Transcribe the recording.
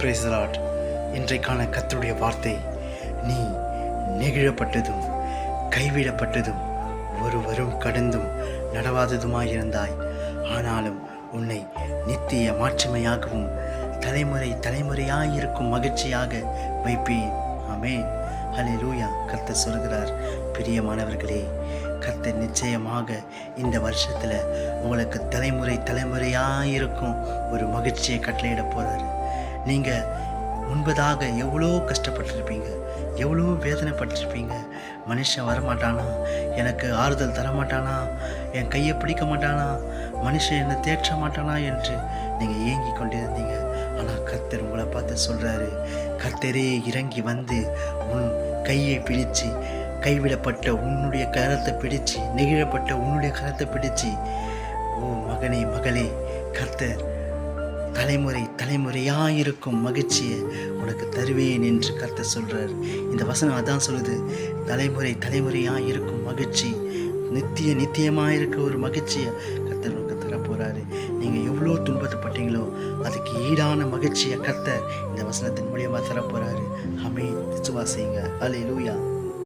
Praise the Lord. இன்றைக்கான கர்த்தருடைய வார்த்தை, நீ நெகிழப்பட்டதும் கைவிடப்பட்டதும் ஒருவரும் கடந்தும் நடவாததுமாயிருந்தாய். ஆனாலும் உன்னை நித்திய மாட்சிமையாகவும் தலைமுறை தலைமுறையாயிருக்கும் மகிழ்ச்சியாக வைப்பேன். ஆமென். ஹல்லேலூயா. கர்த்தர் சொல்கிறார், பிரியமானவர்களே, கர்த்தர் நிச்சயமாக இந்த வருஷத்தில் உங்களுக்கு தலைமுறை தலைமுறையாயிருக்கும் ஒரு மகிழ்ச்சியை கட்டளையிட போகிறாரு. நீங்கள் முன்பதாக எவ்வளோ கஷ்டப்பட்டிருப்பீங்க, எவ்வளோ வேதனைப்பட்டிருப்பீங்க. மனுஷன் வரமாட்டானா, எனக்கு ஆறுதல் தரமாட்டானா, என் கையை பிடிக்க மாட்டானா, மனுஷன் என்னை தேற்ற மாட்டானா என்று நீங்கள் ஏங்கி கொண்டிருந்தீங்க. ஆனால் கர்த்தர் உங்களை பார்த்து சொல்கிறாரு, கர்த்தரே இறங்கி வந்து உன் கையை பிடிச்சு, கைவிடப்பட்ட உன்னுடைய கரத்தை பிடிச்சு, நெகிழப்பட்ட உன்னுடைய கரத்தை பிடிச்சு, ஓ மகனே மகளே, கர்த்தர் தலைமுறை தலைமுறையாயிருக்கும் மகிழ்ச்சியை உனக்கு தருவேன் என்று கர்த்தர் சொல்கிறார். இந்த வசனம் அதான் சொல்லுது, தலைமுறை தலைமுறையாயிருக்கும் மகிழ்ச்சி, நித்தியமாக இருக்க ஒரு மகிழ்ச்சியை கர்த்தர் உனக்கு தரப்போகிறாரு. நீங்கள் எவ்வளோ துன்பப்பட்டீங்களோ அதுக்கு ஈடான மகிழ்ச்சியை கர்த்தர் இந்த வசனத்தின் மூலியமாக தரப்போகிறாரு. ஆமென். விசுவாசிங்க. ஹல்லேலூயா.